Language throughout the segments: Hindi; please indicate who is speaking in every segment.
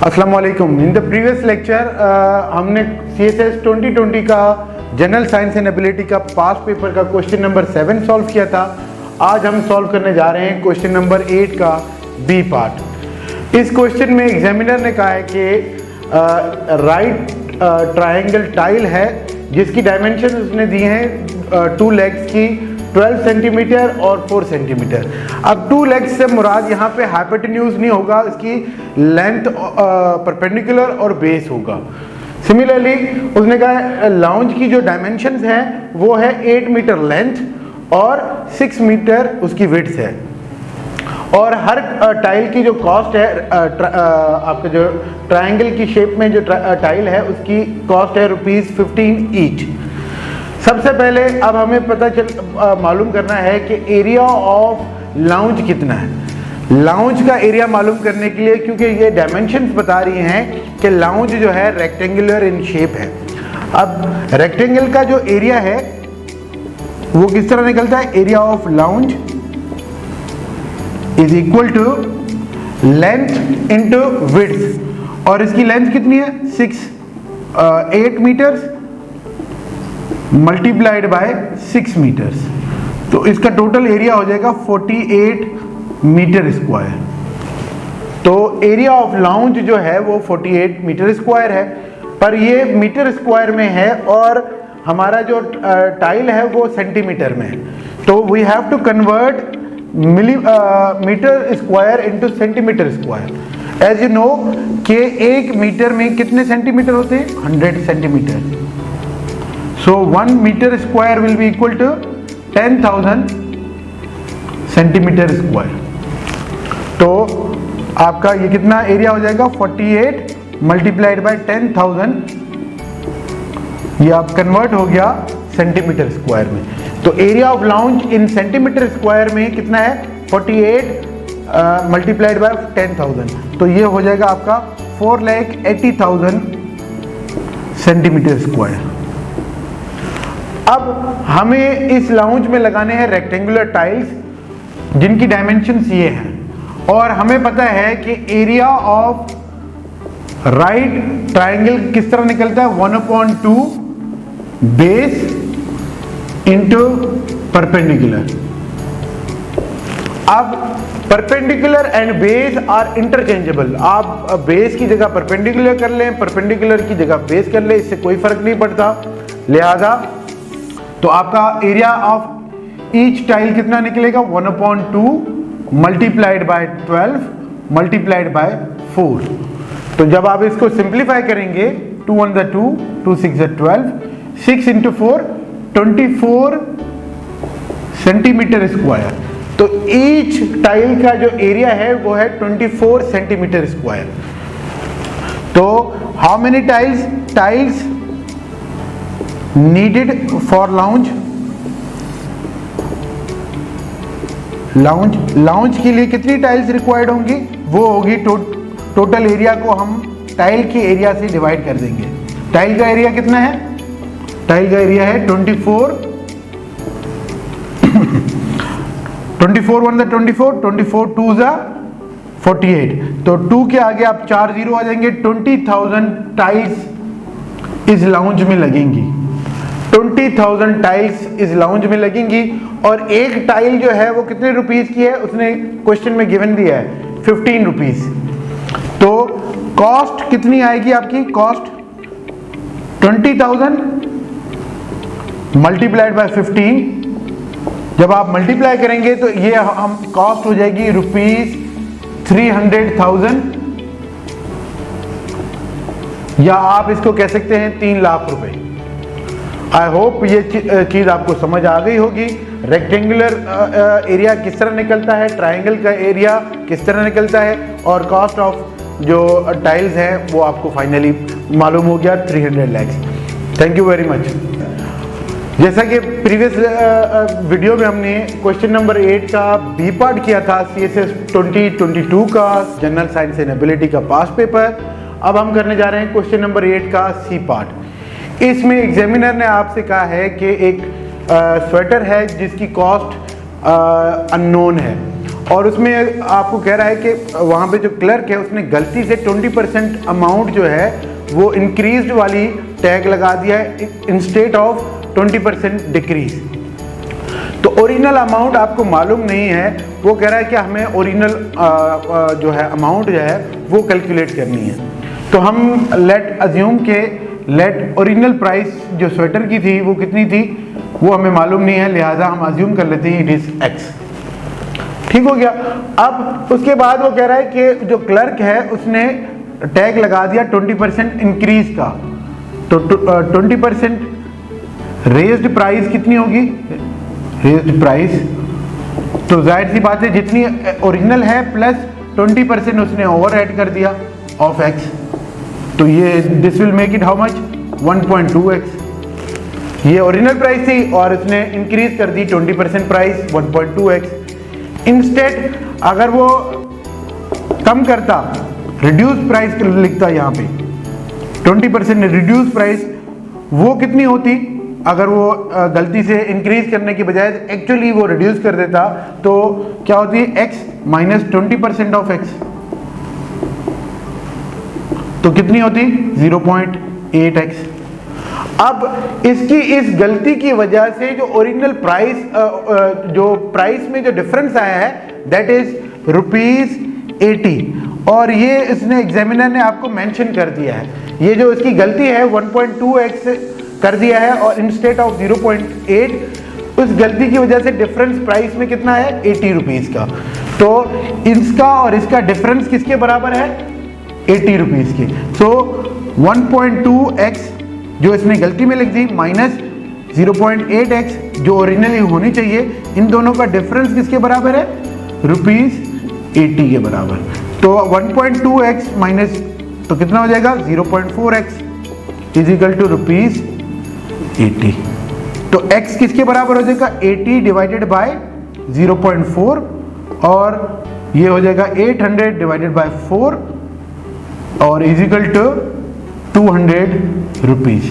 Speaker 1: अस्सलाम वालेकुम। इन द प्रीवियस लेक्चर हमने CSS 2020 का जनरल साइंस एंड एबिलिटी का पास पेपर का क्वेश्चन नंबर 7 सॉल्व किया था। आज हम सॉल्व करने जा रहे हैं क्वेश्चन नंबर 8 का बी पार्ट। इस क्वेश्चन में एग्जामिनर ने कहा है कि राइट ट्रायंगल टाइल है जिसकी डायमेंशन उसने दी हैं 2 लेग्स की 12 सेंटीमीटर और 4 सेंटीमीटर। अब 2 लेग्स से मुराद यहाँ पे हाइपोटेन्यूज नहीं होगा, इसकी लेंथ परपेंडिकुलर और बेस होगा। सिमिलरली उसने कहा लाउंज की जो डायमेंशंस हैं वो है 8 मीटर लेंथ और 6 मीटर उसकी विड्थ है। और हर टाइल की जो कॉस्ट है आपका जो ट्रायंगल की शेप में जो टाइल है उसकी कॉस्ट है ₹15 ईच। सबसे पहले अब हमें मालूम करना है कि एरिया ऑफ लाउंज कितना है। लाउंज का एरिया मालूम करने के लिए, क्योंकि ये डायमेंशंस बता रही हैं कि लाउंज जो है रेक्टेंगुलर इन शेप है। अब रेक्टेंगल का जो एरिया है वो किस तरह निकलता है, area of lounge is equal to length into width, और इसकी लेंथ कितनी है 8 मीटर्स मल्टीप्लाइड बाय 6 मीटर्स, तो इसका टोटल एरिया हो जाएगा 48 मीटर स्क्वायर। तो एरिया ऑफ लाउंज जो है वो 48 मीटर स्क्वायर है, पर ये मीटर स्क्वायर में है और हमारा जो टाइल है वो सेंटीमीटर में है। तो we have to convert metre square into centimetre square. As you know कि 1 मीटर में कितने सेंटीमीटर होते हैं, 100 centimetre. So 1 meter square will be equal to 10,000 centimetre square. तो आपका ये कितना एरिया हो जाएगा 48 मल्टीप्लाइड बाय 10,000, ये आप कन्वर्ट हो गया सेंटीमीटर स्क्वायर में। तो area of lounge in centimetre square में कितना है 48 मल्टीप्लाइड बाय 10,000, तो ये हो जाएगा आपका 4,80,000 सेंटीमीटर स्क्वायर। अब हमें इस लाउंज में लगाने हैं रेक्टेंगुलर टाइल्स जिनकी डायमेंशंस ये हैं, और हमें पता है कि एरिया ऑफ राइट ट्रायंगल किस तरह निकलता है 1/2 बेस इंटू परपेंडिकुलर। अब perpendicular and base are interchangeable, आप बेस की जगह परपेंडिकुलर कर लें, परपेंडिकुलर की जगह बेस कर लें, इससे कोई फर्क नहीं पड़ता। लिहाजा तो आपका एरिया ऑफ ईच टाइल कितना निकलेगा 1/2 मल्टीप्लाइड बाय 12 मल्टीप्लाइड बाय 4। तो जब आप इसको सिंप्लीफाई करेंगे 2 1 2 2 6 12, 6 into 4 24 सेंटीमीटर स्क्वायर। तो ईच टाइल का जो एरिया है वो है 24 सेंटीमीटर स्क्वायर। तो how many tiles needed for lounge के लिए कितनी टाइल्स रिक्वायर्ड होंगी, वो होगी टोटल एरिया को हम टाइल के एरिया से डिवाइड कर देंगे। टाइल का एरिया कितना है, टाइल का एरिया है 24 1 24 24 2 48, तो 2 के आगे आप 4 जीरो आ जाएंगे। 20,000 टाइल्स इस लाउंज में लगेंगी, 20,000 टाइल्स इस लाउंज में लगेंगी। और एक टाइल जो है वो कितने रुपीस की है, उसने क्वेश्चन में गिवन दिया है 15 रुपीस। तो कॉस्ट कितनी आएगी आपकी, कॉस्ट 20,000 मल्टीप्लाइड बाय 15। जब आप मल्टीप्लाई करेंगे तो ये हम कॉस्ट हो जाएगी ₹300,000, या आप इसको कह सकते हैं 3 लाख रुपए। आई होप ये चीज़ आपको समझ आ गई होगी। रेक्टेंगुलर एरिया किस तरह निकलता है, ट्रायंगल का एरिया किस तरह निकलता है, और कॉस्ट ऑफ जो टाइल्स हैं वो आपको फाइनली मालूम हो गया 300 lakh. Thank you very much. जैसा कि प्रीवियस वीडियो में हमने क्वेश्चन नंबर 8 का बी पार्ट किया था CSS 2022 का जनरल साइंस एंड एबिलिटी का पास पेपर, अब हम करने जा रहे हैं क्वेश्चन नंबर 8 का सी पार्ट। इसमें एग्जामिनर ने आपसे कहा है कि एक स्वेटर है जिसकी कॉस्ट अननोन है, और उसमें आपको कह रहा है कि वहाँ पे जो क्लर्क है उसने गलती से 20% अमाउंट जो है वो इंक्रीज वाली टैग लगा दिया है इंस्टेड ऑफ 20% डिक्रीज। तो ओरिजिनल अमाउंट आपको मालूम नहीं है, वो कह रहा है कि हमें ओरिजिनल जो है अमाउंट जो है वो कैलकुलेट करनी है। तो हम लेट अज्यूम के लेट ओरिजिनल प्राइस जो स्वेटर की थी वो कितनी थी, वो हमें मालूम नहीं है, लिहाजा हम अज्यूम कर लेते हैं इट इज एक्स। ठीक हो गया। अब उसके बाद वो कह रहा है कि जो क्लर्क है उसने टैग लगा दिया 20% इंक्रीज का, तो 20% रेज्ड प्राइस कितनी होगी, रेज्ड प्राइस, तो जाहिर सी बात है जितनी ओरिजिनल है प्लस 20% उसने ओवर ऐड कर दिया ऑफ एक्स, तो ये this will make it how much 1.2x। ये ओरिजिनल प्राइस थी और उसने इंक्रीज कर दी 20% प्राइस 1.2x। इंस्टेड अगर वो कम करता, रिड्यूस प्राइस लिखता यहाँ पे 20% रिड्यूस प्राइस, वो कितनी होती, अगर वो गलती से इंक्रीज करने की बजाय एक्चुअली वो रिड्यूस कर देता तो क्या होती है x माइनस 20% ऑफ x, तो कितनी होती 0.8x। अब इसकी इस गलती की वजह से जो ओरिजिनल प्राइस जो प्राइस में जो डिफरेंस आया है दैट इज ₹80, और ये इसने एग्जामिनर ने आपको मेंशन कर दिया है। ये जो इसकी गलती है 1.2x कर दिया है और इंस्टेड ऑफ 0.8, उस गलती की वजह से डिफरेंस प्राइस में कितना है 80 रुपीज़ का। तो इसका और इसका डिफरेंस किसके बराबर है 80 रुपीज़ के। सो 1.2x जो इसने गलती में लिख दी माइनस 0.8x जो ओरिजिनली होनी चाहिए, इन दोनों का डिफरेंस किसके बराबर है ₹80 के बराबर। तो 1.2x माइनस तो कितना हो जाएगा 0.4x इज इक्वल टू ₹80। तो x किसके बराबर हो जाएगा 80 डिवाइडेड बाय 0.4 और ये हो जाएगा 800 डिवाइडेड बाय 4 और इज इक्वल टू 200 रुपीज।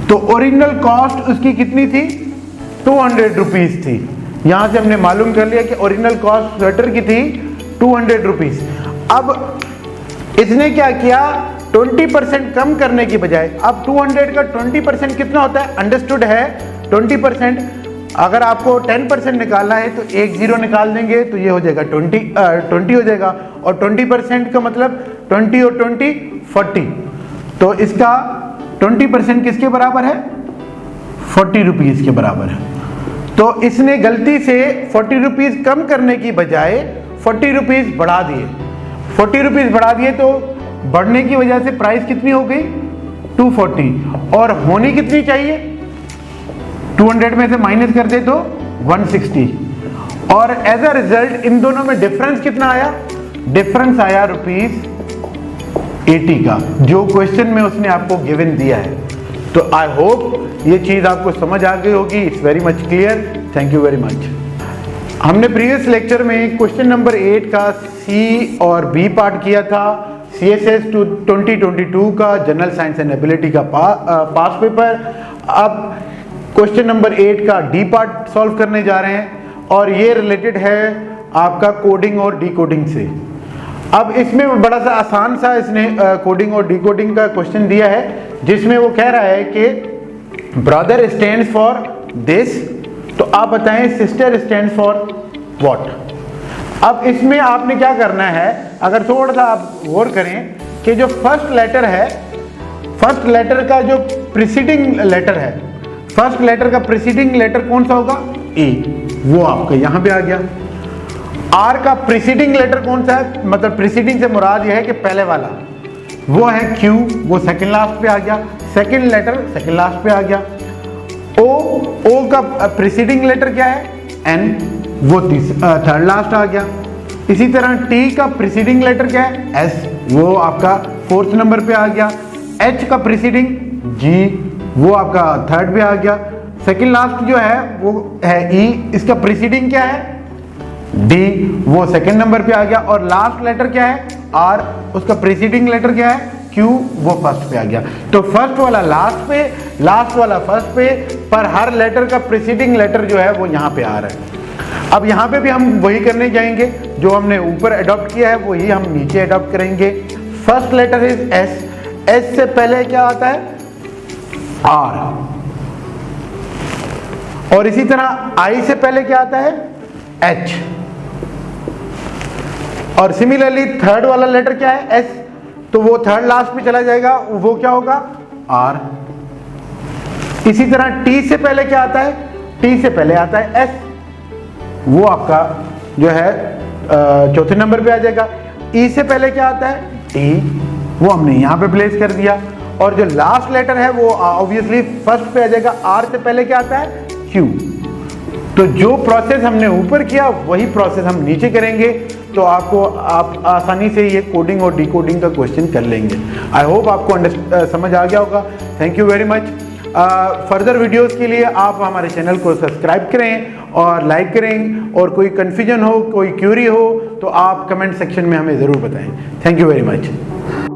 Speaker 1: तो ओरिजिनल कॉस्ट उसकी कितनी थी 200 रुपीज थी। यहां से हमने मालूम कर लिया कि ओरिजिनल कॉस्ट स्वेटर की थी 200 रुपीज। अब इसने क्या किया 20% कम करने की बजाय, अब 200 का 20% कितना होता है अंडरस्टूड है 20%। अगर आपको 10% निकालना है तो एक जीरो निकाल देंगे तो ये हो जाएगा 20 हो जाएगा, और 20% का मतलब 20 और 20 40, तो इसका 20% किसके बराबर है 40 रुपीज़ के बराबर है। तो इसने गलती से 40 रुपीज़ कम करने की बजाय 40 रुपीज़ बढ़ा दिए, 40 रुपीज़ बढ़ा दिए, तो बढ़ने की वजह से प्राइस कितनी हो गई 240 और होनी कितनी चाहिए 200 में से माइनस कर दे तो 160, और एज अ रिजल्ट इन दोनों में डिफरेंस कितना आया, डिफरेंस आया ₹80 का, जो क्वेश्चन में उसने आपको गिवन दिया है। तो आई होप ये चीज़ आपको समझ आ गई होगी। It's very much clear. Thank you very much. हमने प्रीवियस लेक्चर में क्वेश्चन नंबर 8 का सी और बी पार्ट किया था, CSS 2022 का जनरल साइंस एंड एबिलिटी का पास पेपर। अब क्वेश्चन नंबर 8 का डी पार्ट सॉल्व करने जा रहे हैं और ये रिलेटेड है आपका कोडिंग और डिकोडिंग से। अब इसमें बड़ा सा आसान सा इसने कोडिंग और डिकोडिंग का क्वेश्चन दिया है, जिसमें वो कह रहा है कि ब्रदर स्टैंड्स फॉर दिस, तो आप बताएं सिस्टर स्टैंड्स फॉर व्हाट। अब इसमें आपने क्या करना है, अगर थोड़ा सा आप गौर करें कि जो फर्स्ट लेटर है, फर्स्ट लेटर का जो प्रीसीडिंग लेटर है, फर्स्ट लेटर का प्रीसीडिंग लेटर कौन सा होगा ए, वो आपका यहां पे आ गया। आर का प्रीसीडिंग लेटर कौन सा है, मतलब प्रीसीडिंग से मुराद यह है कि पहले वाला, वो है क्यू, वो सेकंड लास्ट पे आ गया, सेकंड लेटर सेकंड लास्ट पे आ गया। ओ का प्रीसीडिंग लेटर क्या है एन, वो थर्ड लास्ट आ गया। इसी तरह टी का प्रीसीडिंग लेटर क्या है एस, वो आपका फोर्थ नंबर पे आ गया। एच का प्रीसीडिंग जी, वो आपका थर्ड पे आ गया। सेकंड लास्ट जो है वो है ई, इसका प्रीसीडिंग क्या है डी, वो सेकंड नंबर पे आ गया। और लास्ट लेटर क्या है आर, उसका प्रीसीडिंग लेटर क्या है क्यू, वो फर्स्ट पे आ गया। तो फर्स्ट वाला लास्ट पे, लास्ट वाला फर्स्ट पे, पर हर लेटर का प्रीसीडिंग लेटर जो है वो यहाँ पे आ रहा है। अब यहाँ पे भी हम वही करने जाएंगे, जो हमने ऊपर अडॉप्ट किया है वही हम नीचे अडॉप्ट करेंगे। First letter is S, S से पहले क्या आता है? आर। और इसी तरह आई से पहले क्या आता है? एच। और सिमिलरली थर्ड वाला लेटर क्या है? एस, तो वो थर्ड लास्ट में चला जाएगा, वो क्या होगा? आर। इसी तरह टी से पहले क्या आता है? टी से पहले आता है एस, वो आपका जो है चौथे नंबर पे आ जाएगा। ई से पहले क्या आता है? टी, वो हमने यहाँ पे प्लेस कर दिया। और जो लास्ट लेटर है वो ऑब्वियसली फर्स्ट पे आ जाएगा। आर से पहले क्या आता है? क्यू। तो जो प्रोसेस हमने ऊपर किया वही प्रोसेस हम नीचे करेंगे, तो आप आसानी से ये कोडिंग और डिकोडिंग का क्वेश्चन कर लेंगे। आई होप आपको समझ आ गया होगा। Thank you very much. Further videos के लिए आप हमारे चैनल को सब्सक्राइब करें और लाइक करें, और कोई कन्फ्यूजन हो, कोई क्यूरी हो तो आप कमेंट सेक्शन में हमें ज़रूर बताएं। Thank you very much.